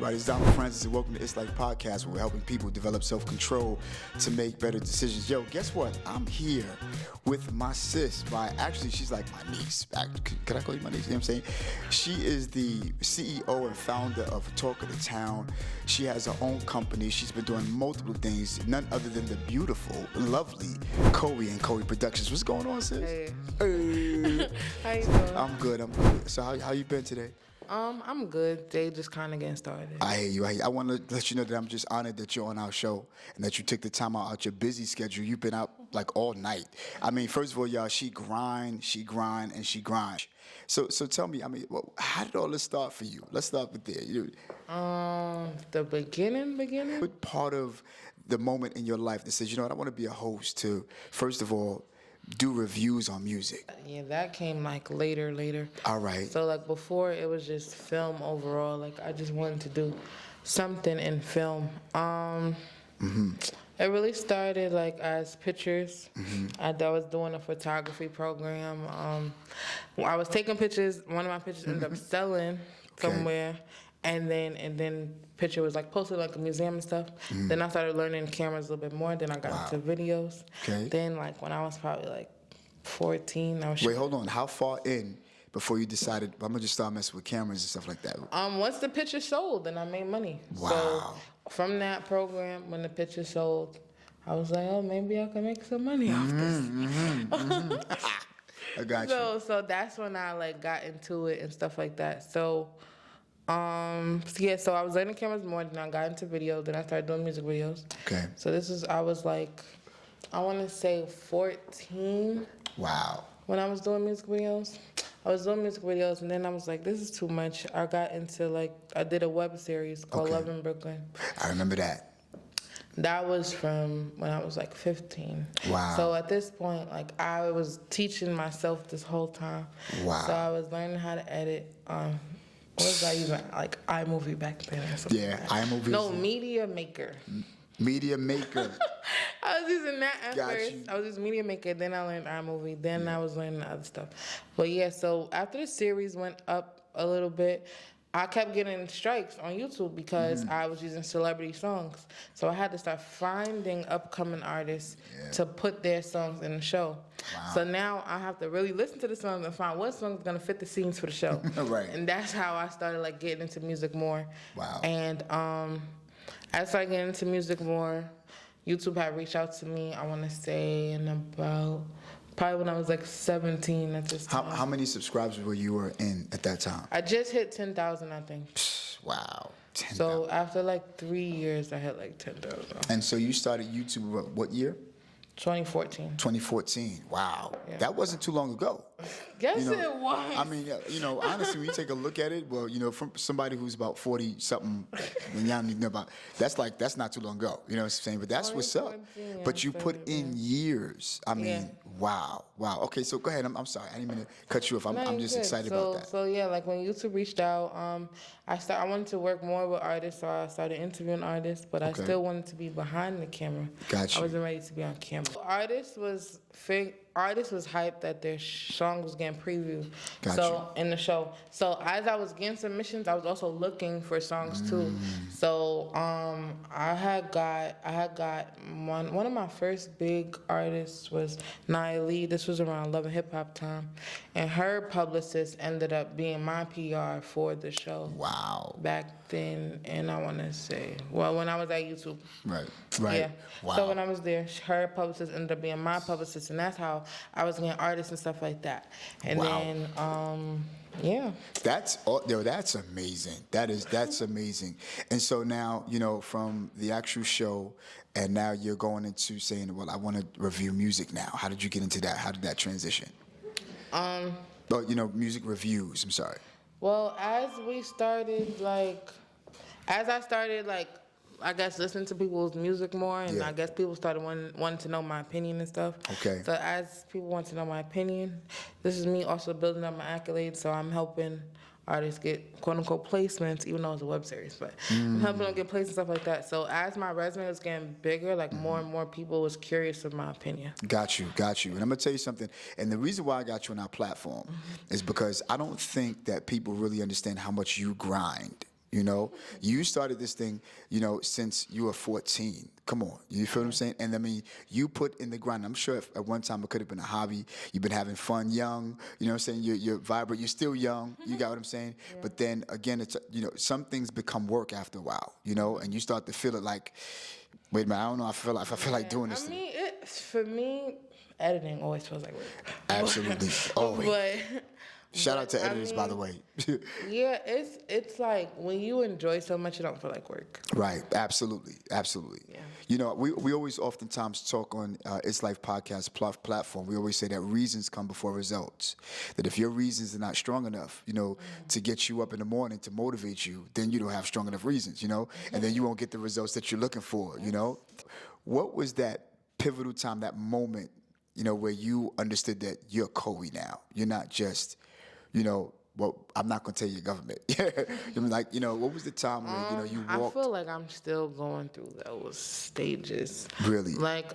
everybody? It's Donald Francis, and welcome to It's Like Podcast, where we're helping people develop self-control to make better decisions. Yo, guess what? I'm here with my sis. Actually, she's like my niece. Can I call you my niece? You know what I'm saying? She is the CEO and founder of Talk of the Town. She has her own company. She's been doing multiple things, none other than the beautiful, lovely COEY and COEY Productions. What's going on, sis? Hey. Hey. How you doing? I'm good. So how you been today? I'm good. They just kind of getting started. I hear you. I want to let you know that I'm just honored that you're on our show and that you took the time out your busy schedule. You've been out like all night. I mean, first of all, y'all, she grind. So tell me, how did all this start for you? Let's start with there. The beginning. What part of the moment in your life that says, you know what, I want to be a host to, first of all, do reviews on music? Yeah, that came like later. All right. So like before, it was just film overall. Like I just wanted to do something in film. It really started like as pictures. I was doing a photography program. I was taking pictures. One of my pictures ended up selling somewhere. And then picture was like posted like a museum and stuff. Then I started learning cameras a little bit more. Then I got into videos. Okay. Then like when I was probably like 14, I was Wait, hold on. How far in before you decided I'm gonna just start messing with cameras and stuff like that? Once the picture sold, then I made money. Wow. So from that program, when the picture sold, I was like, oh, maybe I can make some money off this. I got you. So that's when I like got into it and stuff like that. So so I was learning cameras more, then I got into video, then I started doing music videos. Okay. So I was like, I want to say 14. Wow. When I was doing music videos. I was doing music videos, and then I was like, this is too much. I got into I did a web series called Love in Brooklyn. I remember that. That was from when I was like 15. Wow. So at this point, like I was teaching myself this whole time. Wow. So I was learning how to edit. What was I using? Like iMovie back then or something. Yeah, like that. iMovie. No, Media Maker. Media Maker. I was using that at first. You. I was using Media Maker, then I learned iMovie, then I was learning other stuff. But yeah, so after the series went up a little bit, I kept getting strikes on YouTube because I was using celebrity songs. So I had to start finding upcoming artists to put their songs in the show. Wow. So now I have to really listen to the songs and find what song is going to fit the scenes for the show. Right. And that's how I started like getting into music more. Wow. And as I started getting into music more, YouTube had reached out to me, I want to say in about, probably when I was like 17 at this time. How many subscribers were you in at that time? I just hit 10,000, I think. Wow. 10,000. So after like 3 years, I hit like 10,000. And so you started YouTube what year? 2014. 2014. Wow. Yeah. That wasn't too long ago. Yes, it was. I mean, honestly, when you take a look at it, well, from somebody who's about 40 something, and y'all don't even know about, that's not too long ago. You know what I'm saying? But that's what's up. But you put in years. I mean, wow. Okay, so go ahead. I'm sorry. I didn't mean to cut you off. I'm just excited about that. So yeah, like when YouTube reached out, I wanted to work more with artists, so I started interviewing artists, but I still wanted to be behind the camera. Gotcha. I wasn't ready to be on camera. Artists was hyped that their song was getting previewed. So in the show. So as I was getting submissions, I was also looking for songs too. So I had got one of my first big artists was Nia Lee. This was around Love and Hip Hop time, and her publicist ended up being my PR for the show. Wow. Back then, and I want to say, well, when I was at YouTube. Right. Yeah. Wow. So when I was there, her publicist ended up being my publicist, and that's how I was getting artists and stuff like that. And then, yeah. That's amazing. That's amazing. And so now, from the actual show, and now you're going into saying, well, I want to review music now. How did you get into that? How did that transition? Music reviews. I'm sorry. Well, as I started, I guess, listening to people's music more, and I guess people started wanting to know my opinion and stuff. Okay. So as people want to know my opinion, this is me also building up my accolades, so I'm helping artists get quote-unquote placements, even though it's a web series, but I'm helping them get placements and stuff like that. So as my resume was getting bigger, more and more people was curious of my opinion. Got you. And I'm going to tell you something, and the reason why I got you on our platform is because I don't think that people really understand how much you grind You know, you started this thing, you know, since you were 14. Come on, you feel what I'm saying? And I mean, you put in the grind. I'm sure at one time it could have been a hobby. You've been having fun, young. You know what I'm saying? You're vibrant. You're still young. You got what I'm saying? Yeah. But then again, it's you know, some things become work after a while. You know, and you start to feel it like, wait a minute, I don't know. I feel like doing this. I mean, for me, editing always feels like work. Absolutely, always. But shout out to editors, by the way. Yeah, it's like when you enjoy so much, you don't feel like work. Right, absolutely. Yeah. You know, we always oftentimes talk on It's Life podcast platform. We always say that reasons come before results. That if your reasons are not strong enough, you know, to get you up in the morning to motivate you, then you don't have strong enough reasons, you know, and then you won't get the results that you're looking for, you know. What was that pivotal time, that moment, you know, where you understood that you're COEY now? You're not just, you know, well, I'm not gonna tell you government. I mean, like, you know, what was the time where you know you walked? I feel like I'm still going through those stages. Really? Like,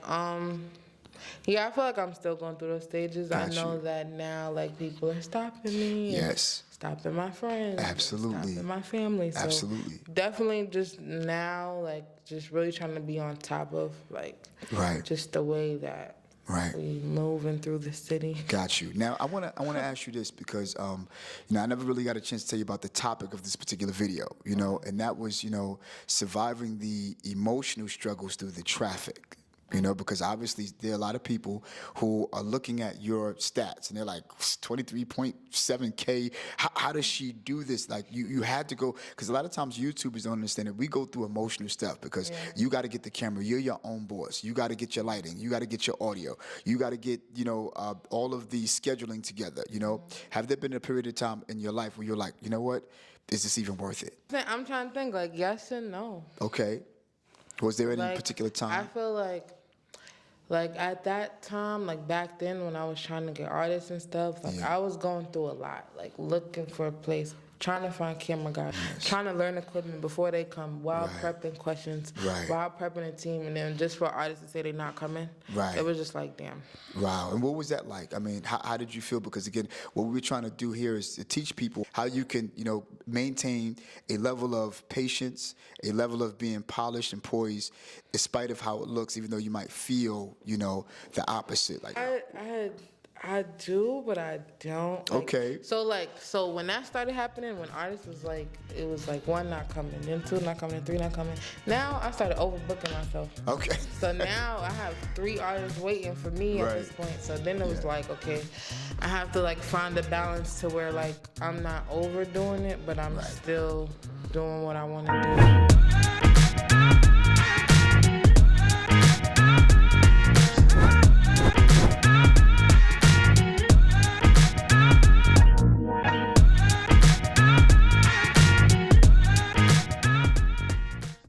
yeah, I feel like I'm still going through those stages. Got I know you. that now, like, people are stopping me. Yes. Stopping my friends. Absolutely. Stopping my family. So absolutely. Definitely just now, like, just really trying to be on top of, like, right. just the way that. Right. We moving through the city. Got you. Now, I wanna ask you this because, you know, I never really got a chance to tell you about the topic of this particular video, you know, and that was, you know, surviving the emotional struggles through the traffic. You know, because obviously there are a lot of people who are looking at your stats and they're like 23.7K. How does she do this? Like you had to go, because a lot of times YouTubers don't understand it. We go through emotional stuff because you got to get the camera. You're your own boss. You got to get your lighting. You got to get your audio. You got to get, you know, all of the scheduling together. You know, have there been a period of time in your life where you're like, you know what, is this even worth it? I'm trying to think, like, yes and no. Okay. Was there any like, particular time? I feel like at that time, like back then when I was trying to get artists and stuff, like I was going through a lot, like looking for a place, trying to find camera guys, trying to learn equipment before they come, while prepping questions, while prepping a team, and then just for artists to say they're not coming, it was just like, damn. Wow. And what was that like? I mean, how did you feel? Because again, what we're trying to do here is to teach people how you can, you know, maintain a level of patience, a level of being polished and poised, in spite of how it looks, even though you might feel, you know, the opposite. Like I do, but I don't. Like, okay. So when that started happening, when artists was like, it was like 1 not coming, then 2 not coming, 3 not coming. Now I started overbooking myself. Okay. So now I have 3 artists waiting for me at this point. So then it was like, okay, I have to like find a balance to where like I'm not overdoing it, but I'm still doing what I want to do.